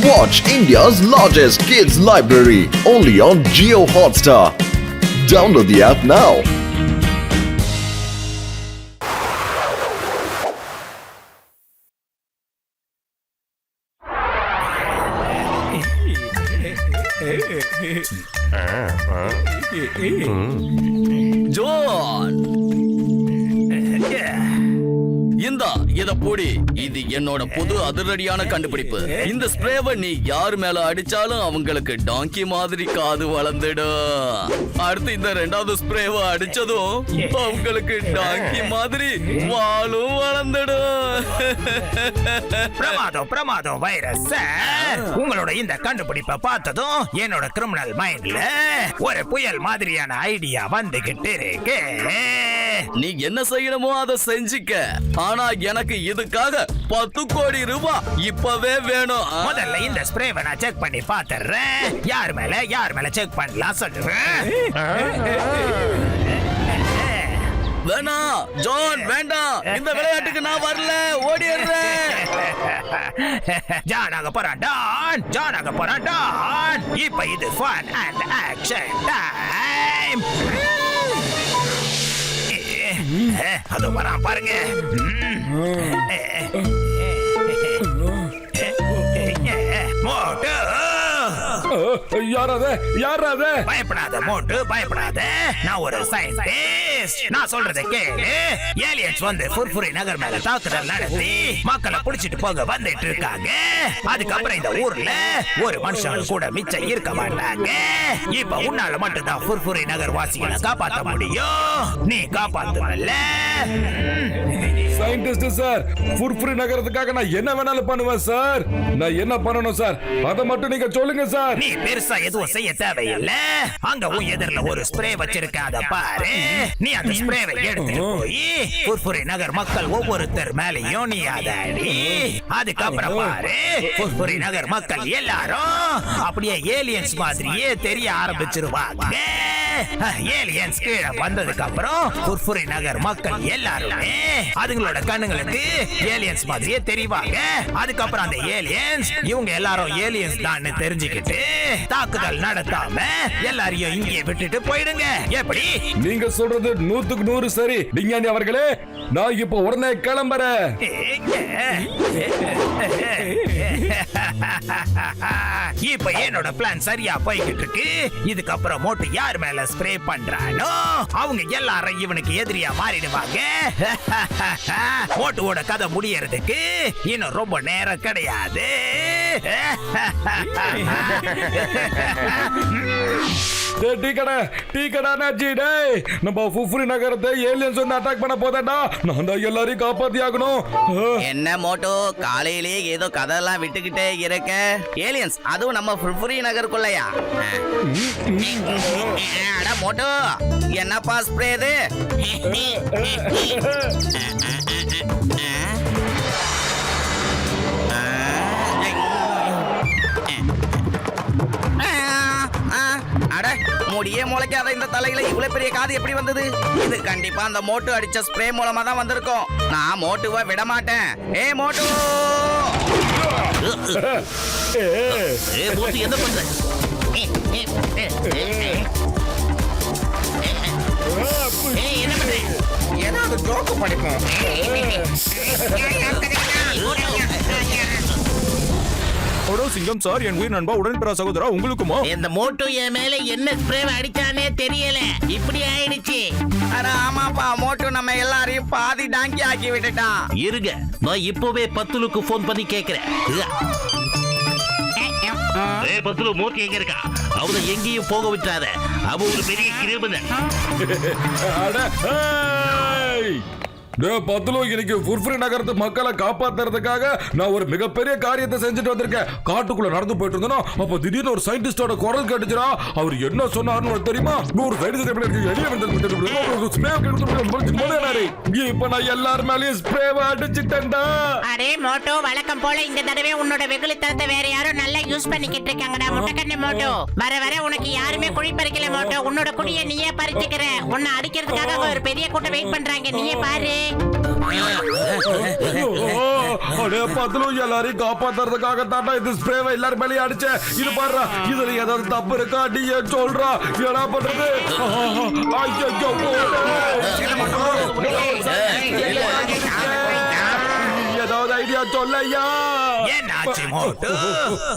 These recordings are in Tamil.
Watch India's largest kids library only on Jio Hotstar. Download the app now. John இத பொடி. இது என்னோட புது அதிரடியான கண்டுபிடிப்பு. இந்த ஸ்ப்ரேவை நீ யார் மேல அடிச்சாலும் அவங்களுக்கு டாங்கி மாதிரி காது வளர்ந்துடும். அடுத்து இந்த ரெண்டாவது ஸ்ப்ரேவை அடிச்சதும் அவங்களுக்கு டாங்கி மாதிரி வாலும் வளர்ந்துடும். பிரமாதம் வைரஸ். உங்களோட இந்த கண்டுபிடிப்பை பார்த்ததும் என்னோட கிரிமினல் மைண்ட்ல ஒரு புயல் மாதிரியான ஐடியா வந்துகிட்டு இருக்கு. நீ என்ன செய்யணுமோ அதை செஞ்சுக்க. ஆனா எனக்கு இதுக்காக 10 கோடி ரூபாய் இப்பவே வேணும். முதல்ல இந்த ஸ்ப்ரேவை நான் செக் பண்ணி பாத்துறேன். யார் மேல செக் பண்ணலாம் சொல்லுவேன். வேணாம் ஜான், வேண்டாம். இந்த விளையாட்டுக்கு நான் வரல, ஓடிடுறேன். ஜானாக போறான் டான். இப்ப இது ஃபன் அண்ட் ஆக்ஷன் டைம். அது வரான் பாருங்க. மோட்டு யாராவது பயப்படாத மோட்டு, பயப்படாத. நான் ஒரு சயின்டிஸ்ட். நான் சொல்றதை கேளு. ஏலியன்ஸ் வந்து ஃபுர்ஃபுரி நகர் மேல தாக்குதல் நடத்தி மக்களை புடிச்சிட்டு போக வந்துட்டு இருக்காங்க. அதுக்கப்புறம் இந்த ஊர்ல ஒரு மனுஷன் கூட மிச்சம் இருக்க மாட்டாங்க. இப்ப உன்னால மட்டும் தான் ஃபுர்ஃபுரி நகர் வாசிகளை காப்பாற்ற முடியும். நீ காப்பாத்துவல்ல? சயின்டிஸ்ட் சார், ஃபுர்ஃபுரி நகரத்துக்காக நான் என்ன வேணாலும் பண்ணுவேன் சார். நான் என்ன பண்ணணும் சார், அதை மட்டும் நீங்க சொல்லுங்க சார். நீ பெருசா எதுவும் செய்ய தேவையில்லை. அங்க உன் எதிரில ஒரு ஸ்ப்ரே வச்சிருக்க, அத பாரு. நீ அந்த ஸ்ப்ரேவை எடுத்துட்டு போய் ஃபுர்ஃபுரி நகர் மக்கள் ஒவ்வொருத்தர் மேலயும் நீ அதை அடி. அதுக்கப்புறம் பாரு, ஃபுர்ஃபுரி நகர் மக்கள் எல்லாரும் அப்படியே ஏலியன்ஸ் மாதிரியே தெரிய ஆரம்பிச்சிருவாங்க. ஏலியன்ஸ் கீழே வந்ததுக்கு அப்புறம் ஃபுர்ஃபுரி நகர் மக்கள் எல்லாருமே அதுங்களோட கண்ணுங்களுக்கு ஏலியன்ஸ் மாதிரியே தெரிவாங்க. அதுக்கப்புறம் அந்த ஏலியன்ஸ் இவங்க எல்லாரும் ஏலியன்ஸ் தான் தெரிஞ்சுக்கிட்டு தாக்குதல் நடத்தாம எல்லாரையும் இங்கே விட்டுட்டு போயிடுங்க. எப்படி? நீங்க சொல்றது 100க்கு 100 சரி விஞ்ஞானி அவர்களே. நான் இப்போ உடனே கிளம்புறேன். இப்ப என்னோட பிளான் சரியா போய்கிட்டு இருக்கு. இதுக்கப்புறம் மோட்டு யார் மேல ஸ்ப்ரே பண்றானோ அவங்க எல்லாரும் இவனுக்கு எதிரியா மாறிடுவாங்க. மோட்டுவோட கதை முடியறதுக்கு இன்னும் ரொம்ப நேரம் கிடையாது. டீ கடை நம்ம ஃபுர்ஃபுரி நகரத்தை ஏலியன்ஸ் வந்து அட்டாக் பண்ண போதேடா. நான் தான் எல்லாரையும் காப்பாத்தி ஆகணும். என்ன மோட்டோ, காலையிலேயே ஏதோ கதெல்லாம் விட்டுக்கிட்டே இருக்க. ஏலியன்ஸ் அதுவும் நம்ம ஃபுர்ஃபுரி நகருக்குள்ளயா? அட மோட்டோ, என்னப்பா ஸ்ப்ரே இது? முடியே முளைக்காத இந்த தலையில இவ்வளவு பெரிய காது எப்படி வந்தது? இது கண்டிப்பா அந்த மோட்டு அடிச்ச ஸ்ப்ரே மூலமா தான் வந்திருக்கும். நான் மோட்டுவை விட மாட்டேன். ஏ மோட்டு, மோட்டு என்ன பண்ற? என்ன பண்ற? ஏதாவது ஜோக்கு படிப்போம். சிங்கம் சார், என் உயிர் நண்பா உடன்பிறா சகோதரா உங்களுக்குமா? இந்த மோட்டு என் மேல என்ன ஸ்ப்ரே அடிச்சானே தெரியல, இப்படி ஆயிடுச்சு. அட ஆமாப்பா, மோட்டு நம்ம எல்லாரையும் பாதி டாங்கி ஆக்கி விட்டுட்டான். இருங்க, நான் இப்பவே பத்துலுக்கு போன் பண்ணி கேக்குறேன். பத்துலு மோட்டு எங்க இருக்கா? அவனை எங்கேயும் போக விட்டாத, அவ ஒரு பெரிய கிரிமினல். இன்னைக்கு ஃபுர்ஃபுரி நகரத்து மக்களை காப்பாத்துறதுக்காக நான் ஒரு மிகப்பெரிய காரியத்தை செஞ்சுட்டு வந்திருக்கேன். காட்டுக்குள்ள நடந்து போயிட்டு இருந்தோம், அப்ப திடீர்னு ஒரு சயின்டிஸ்டோட குரல் கேட்டுச்சுரா. அவர் என்ன சொன்னாருன்னு தெரியுமா? ஒரு சயின்டிஸ்ட் இப்ப நான் எல்லார் மேலயும் ஸ்ப்ரேவை அடிச்சுட்டேன்டா. அடே மோட்டோ, வழக்கம் போல இந்த தடவை உன்னோட வெகுளித்தனத்தை வேற யாரும் நல்லா யூஸ் பண்ணிக்கிட்டு இருக்காங்கடா முட்டைக்கண்ணு மோட்டோ. வர வர உனக்கு யாருமே குழி பறிக்கல மோட்டோ. உன்னோட குடியை நீயே பறிச்சுக்கிற. உன்னை அடிக்கிறதுக்காக ஒரு பெரிய கூட்டம் வெயிட் பண்றாங்க, நீயே பாரு. அடே பத்லு, எல்லாரையும் காப்பாத்துறதுக்காக தாண்டா இந்த ஸ்ப்ரேவை எல்லாரும் மேலேயும் அடிச்சேன். இது பாருடா, இதுல ஏதாவது தப்பு இருக்கா நீ ஏன் சொல்றா? என்ன பண்றது? ஐயோ, ஏதாவது ஐடியா சொல்லையா? என்னாச்சு மோட்டு?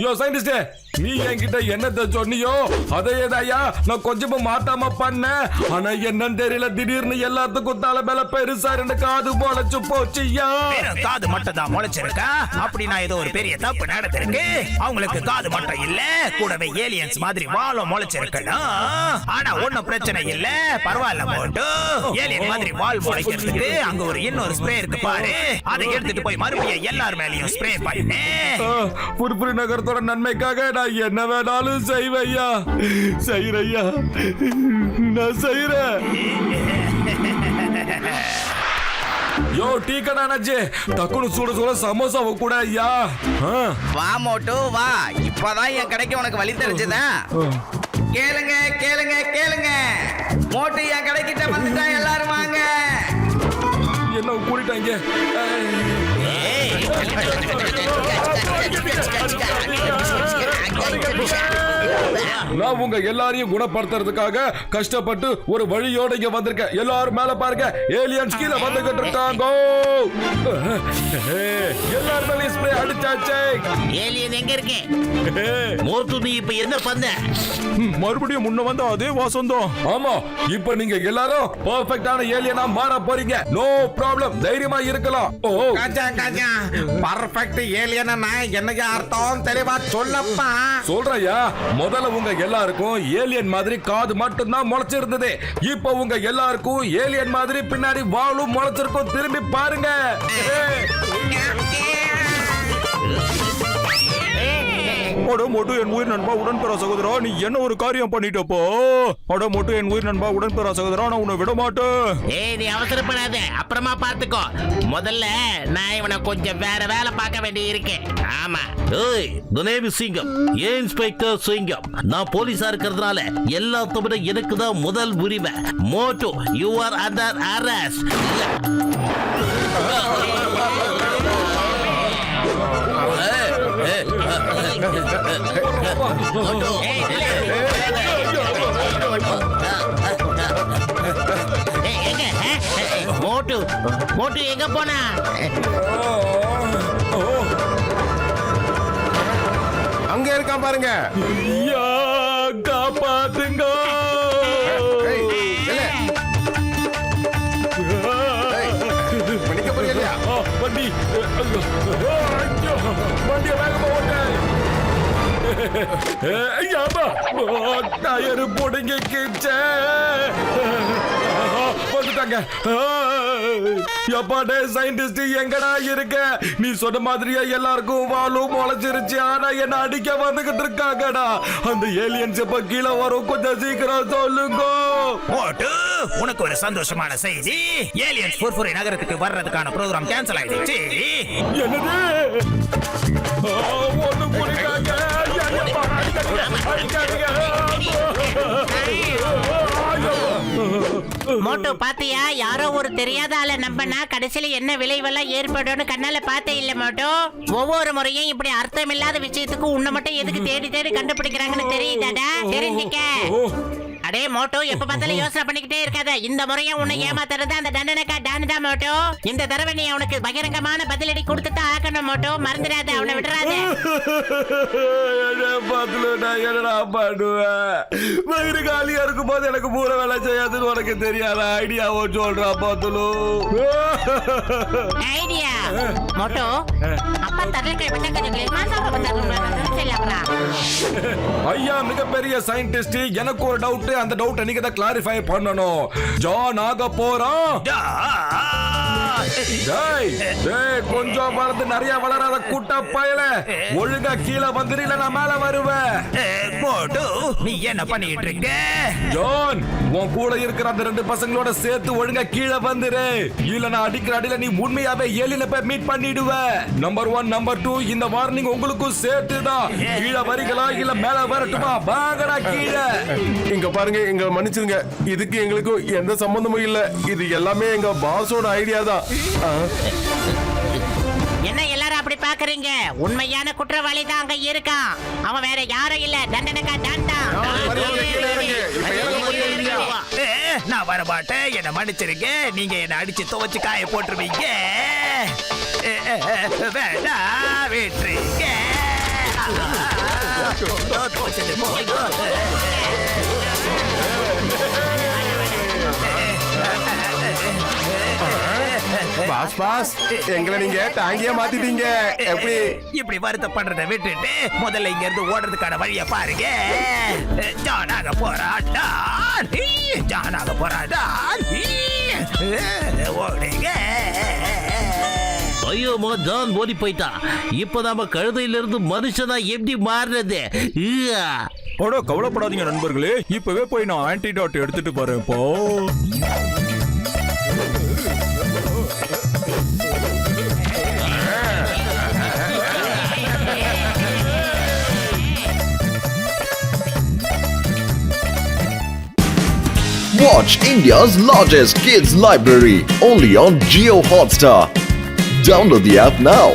யோ சயின்டிஸ்டே, நீ என்கிட்ட என்னத்த சொன்னியோ அதையேதாயா நான் கொஞ்சமா மாத்தாம பண்ணேன். ஆனா என்னன்னு தெரியல, திடீர்னு எல்லாத்துக்கும் தலை மேல பெருசா ரெண்டு காது முளைச்சு போச்சுயா. வெறும் காது மட்டும் தான் முளைச்சிருக்கா? அப்படின்னா ஏதோ ஒரு பெரிய தப்பு நடந்திருக்கு. அவங்களுக்கு காது மட்டும் இல்ல, கூடவே ஏலியன்ஸ் மாதிரி வாலும் முளைச்சிருக்கணும். ஆனா ஒண்ணும் பிரச்சனை இல்ல, பரவாயில்ல மோட்டு. ஏலியன் மாதிரி வால் முளைக்கிறதுக்கு அங்க ஒரு இன்னொரு ஸ்ப்ரே இருக்கு பாரு, அதை எடுத்துட்டு போய் மறுபடியும் எல்லார் மேலயும் ஸ்ப்ரே பண்ணு. புர்புரி நகரத்தோட நன்மைக்காக நான் என்ன வேணாலும் செய்வையா. செய்யறையா, நான் செய்யறேன். யோ டீ கடை அண்ணாச்சி, டக்குனு சுட சுட சமோசாவை கூட ஐயா. வா மோட்டு வா, இப்பதான் என் கடைக்கு உனக்கு வழி தெரிஞ்சதா? கேளுங்க கேளுங்க கேளுங்க, மோட்டு என் கடைக்கிட்ட வந்துட்டா, எல்லாரும் வாங்க. என்ன கூட்டிட்டாங்க? நான் உங்க எல்லாரையும் குணப்படுத்துறதுக்காக கஷ்டப்பட்டு ஒரு வழியோட இங்க வந்திருக்கேன். எல்லாரும் மேல பாருங்க, ஏலியன்ஸ் கீழே வந்துகிட்டு இருக்காங்க. எல்லாரும் மேலே ஸ்ப்ரே அடிச்சாச்சே. ஏலியன் எங்க இருக்கு? மோட்டு, நீ இப்ப என்ன பண்ண? மறுபடியும் முன்ன வந்த அதே வாசம் தான். ஆமா, இப்ப நீங்க எல்லாரும் பெர்ஃபெக்ட்டான ஏலியனா மாற போறீங்க. நோ ப்ராப்ளம், தைரியமா இருக்கலாம். ஓ பர்ஃபெக்ட் ஏலியனா என்னைய அர்த்தம் தெளிவா சொல்லப்பா. சொல்றையா, முதல்ல உங்க எல்லாருக்கும் ஏலியன் மாதிரி காது மட்டும் தான் முளைச்சிருந்தது. இப்போ உங்க எல்லாருக்கும் ஏலியன் மாதிரி பின்னாடி வாலும் முளைச்சிருக்கும். திரும்பி பாருங்க. மோட்டு, என் உயிர் நண்பா, உடன்பெற சகோதரா, நீ என்ன ஒரு காரியம் பண்ணிட்டப்போ? மோட்டு, என் உயிர் நண்பா, உடன்பெற சகோதரா, நான் உன்னை விட மாட்டேன். ஏய், நீ அவசரப்படாத, அப்புறமா பார்த்துக்கோ. முதல்ல நான் இவனை கொஞ்சம் வேற வேலை பார்க்க வேண்டி இருக்கு. ஆமா. ஏய், the name is சிங்கம், ஏன் இன்ஸ்பெக்டர் சிங்கம். நான் போலீஸா இருக்கிறதுனால எல்லாத்த விட எனக்கு தான் முதல் உரிமை. மோட்டு, you are under arrest. மோட்டு, மோட்டு எங்க போனா? அங்க இருக்கான் பாருங்க. காப்பாத்துங்க. பண்ணிக்க போறீங்க இல்லையா? வண்டி, வண்டிய வேகமா ஓட்ட. டயரு போடுங்க கிச்ச வந்துட்டாங்க. எப்பாடே சயின்டிஸ்ட் எங்கடா இருக்க? நீ சொன்ன மாதிரியே எல்லாருக்கும் வாலும் முளைச்சிருச்சு. ஆனா என்ன அடிக்க வந்துகிட்டு இருக்காங்கடா. அந்த ஏலியன்ஸ் எப்ப கீழே வரும், கொஞ்சம் சீக்கிரம் சொல்லுங்க. மோட்டு, உனக்கு ஒரு சந்தோஷமான செய்தி. ஏலியன்ஸ் புர்புரி நகரத்துக்கு வர்றதுக்கான ப்ரோகிராம் கேன்சல் ஆயிடுச்சு. என்னது? ஒண்ணு புரியாங்க. மோட்டோ பாத்தியா, யாரோ ஒரு தெரியாத ஆளை நம்பனா கடைசியில என்ன விளைவெல்லாம் ஏற்படும்னு கண்ணால பார்த்தே இல்ல மோட்டோ. ஒவ்வொரு முறையும் இப்படி அர்த்தம் இல்லாத விஷயத்துக்கு உன்னை மட்டும் எதுக்கு தேடி தேடி கண்டுபிடிக்கிறாங்கன்னு தெரியுதாடா? தெரிஞ்சுக்க. அடே மோட்டோ, எப்ப பார்த்தாலும் யோசனை பண்ணிக்கிட்டே இருக்காத. இந்த முறையும் உன்னை ஏமாத்துறது அந்த தண்டனைக்கா டான்டா மோட்டோ. இந்த தடவை நீ அவனுக்கு பகிரங்கமான பதிலடி கொடுத்துட்டு ஆக்கணும் மோட்டோ, மறந்துடாத, அவனை விட்டுறாத. என்னடா பண்ணுவேன்? வயிறு காலியா இருக்கும் போது எனக்கு பூர வேலை செய்யாதுன்னு உனக்கு தெரியாத ஐடியாவோ சொல்றா பாத்துலு. ஐடியா மோட்டோ, அப்பா தரக்கை விட்டக்கறீங்களே, மாசாக வந்தாங்க. ஐயா, மிகப்பெரிய சயின்டிஸ்ட், எனக்கு ஒரு டவுட். அந்த டவுட் நீங்க தான் கிளாரிஃபை பண்ணணும். ஜான் ஆக போறான். டேய் டேய் கொஞ்சம் வளர்ந்து நிறைய வளராத கூட்ட பயல ஒழுங்கா கீழே வந்துரு இல்ல நான் மேல வருவேன். மோட்டு நீ என்ன பண்ணிட்டு இருக்க? ஜான் உன் கூட இருக்கிற அந்த ரெண்டு பசங்களோட சேர்த்து ஒழுங்கா கீழே வந்துரு இல்ல நான் அடிக்கிற அடியில நீ உண்மையாவே ஏலியன போய் மீட் பண்ணிடுவ. நம்பர் 1 நம்பர் 2 இந்த வார்னிங் உங்களுக்கும் சேர்த்துதான். கீழே வரீங்களா இல்ல மேல வரட்டுமா? வாங்கடா கீழே. இங்க பாருங்க, எங்களை மன்னிச்சிருங்க. இதுக்கு எங்களுக்கும் எந்த சம்பந்தமும் இல்ல. இது எல்லாமே எங்க பாஸோட ஐடியா தான். என்ன எல்லாரும் அப்படி பாக்குறீங்க? உண்மையான குற்றவாளி தான் அங்க இருக்கான். அவன் வேற யாரும் இல்ல, தண்டனக்கா டாண்டா. நான் வர மாட்டேன், என்ன மன்னிச்சிருங்க. நீங்க என்ன அடிச்சு துவச்சு காய போட்டுருவீங்க. வேணா விட்டுருங்க. பாஸ் எங்களை நீங்க டாங்கியா மாத்திட்டீங்க. எப்படி இப்படி வருத்தப்படுறத விட்டுட்டு முதல்ல இங்க இருந்து ஓடுறதுக்கான வழிய பாருங்க. ஜானாக போராட்டா, ஜானாக போராட்டா, ஓடுங்க. ஐயோ ஜான் ஓடி போயிட்டான். இப்ப நாம கழுதையில இருந்து மனுஷனா எப்படி மாறுறது? கவலைப்படாதீங்க நண்பர்களே, இப்பவே போய் நான் ஆன்டிடாட் எடுத்துட்டு போறேன். இப்போ Watch India's largest kids library only on Geo Hotstar. Download the app now.